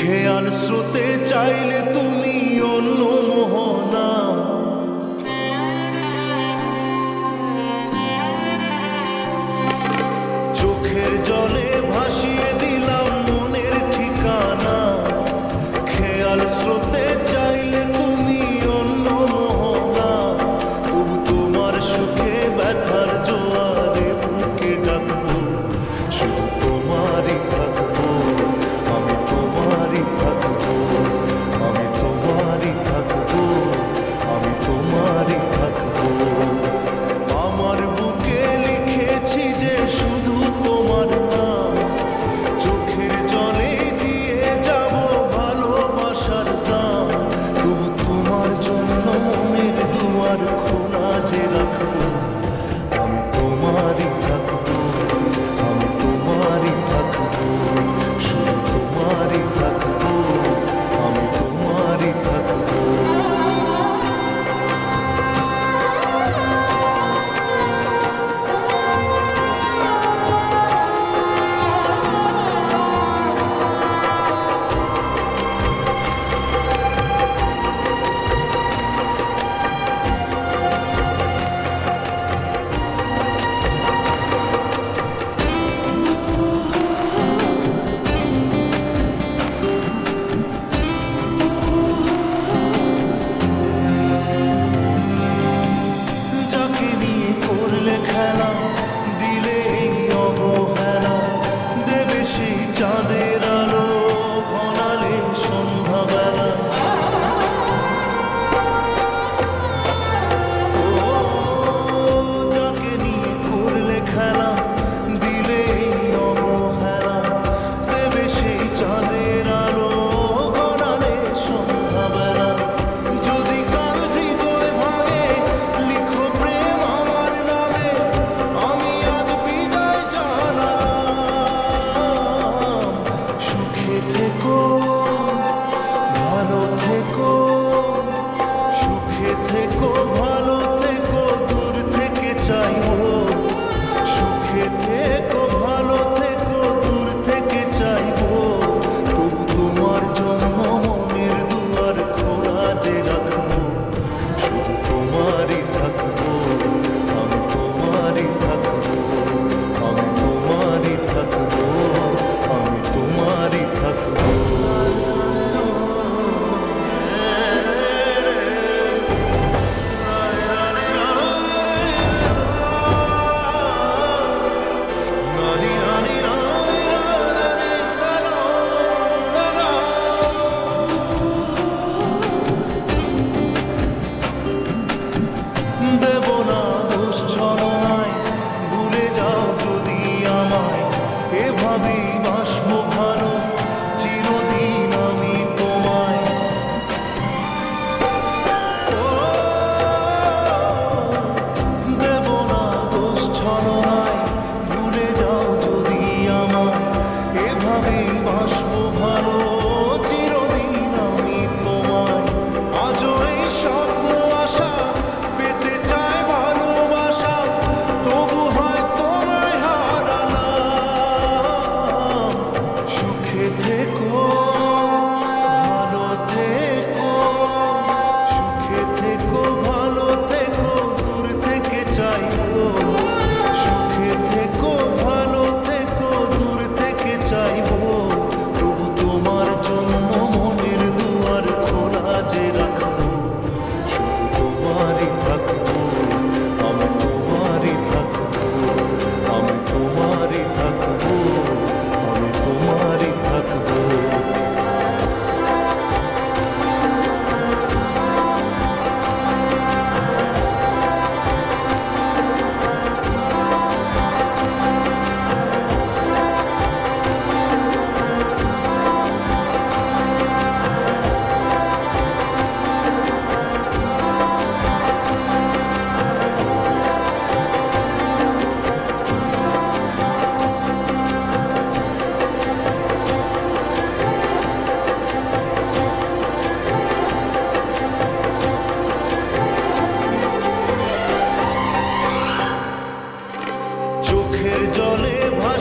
খেয়াল স্রোতে চাইলে তুমি অন্য মোহনা, চোখের জলে ভাসিয়ে দিলাম মনের ঠিকানা। খেয়াল স্রোতে চাইলে তুমি অন্য মোহনা, তবু তোমার সুখে ব্যথার জোয়ারে বুকে ডাকবো, শুধু তোমারই থাকবো, আমি তোমারই থাকবো, আমি তোমারই থাকবো, আমি তোমারই থাকবো। আমার বুকে লিখেছি যে শুধু তোমার নাম, চোখের জলে দিয়ে যাব ভালোবাসার দাম, তবু তোমার জন্য মনের দুয়ার খোলা যে রাখবো, আমি তোমারই থাকবো, আমি তোমারই থাকবো, শুধু তোমারই থাকবো, আমি তোমারই থাকবো। যাকে নিয়ে করলে খেলা, দিলে এই অবহেলা, দেবে সেই চাঁদের আলো ঘনালে সন্ধ্যাবেলা। ও যাকে নিয়ে করলে খেলা, দিলে এই অবহেলা, দেবে সেই চাঁদের আলো ঘনালে সন্ধ্যাবেলা। যদি কাল হৃদয় ভাঙে লিখো প্রেম আমার নামে, আমি আজ বিদায় জানালাম। সুখে থেকো, ভালো থেকো, সুখে থেকো, ভালো থেকো, দূর থেকে চাইবো। সুখে থেকো, ভালো থেকো, দূর থেকে চাইবো, তবু তোমার জন্য মনের দুয়ার খোলা যে রাখবো, শুধু তোমারই থাকবো, আমি তোমারই থাকবো, আমি তোমারই থাকবো, আমি তোমারই থাকবো। দেব না দোষ ছলনায়, ভুলে যাও যদি আমায়, এভাবেই বাসবো ভালো চিরদিন আমি তোমায়। ও দেব না দোষ ছলনায়, ভুলে যাও যদি আমায়, এভাবেই বাসবো ভালো চিরদিন আমি তোমায়। আজও এই স্বপ্ন আশা পেতে চাই ভালোবাসা, তবু হয় তোমায় হারালাম। সুখে থেকো, ভালো থেকো, সুখে থেকো, ভালো থেকো, দূর থেকে চাইবো। সুখে থেকো, ভালো থেকো, দূর থেকে চাইবো, তবু তোমার জন্য মনের দুয়ার খোলা যে রাখবো, শুধু তোমারই থাকবো, আমি তোমারই থাকবো, আমি তোমারই থাকবো, আমি তোমারই থাকবো। চোখের জলে ভাসিয়ে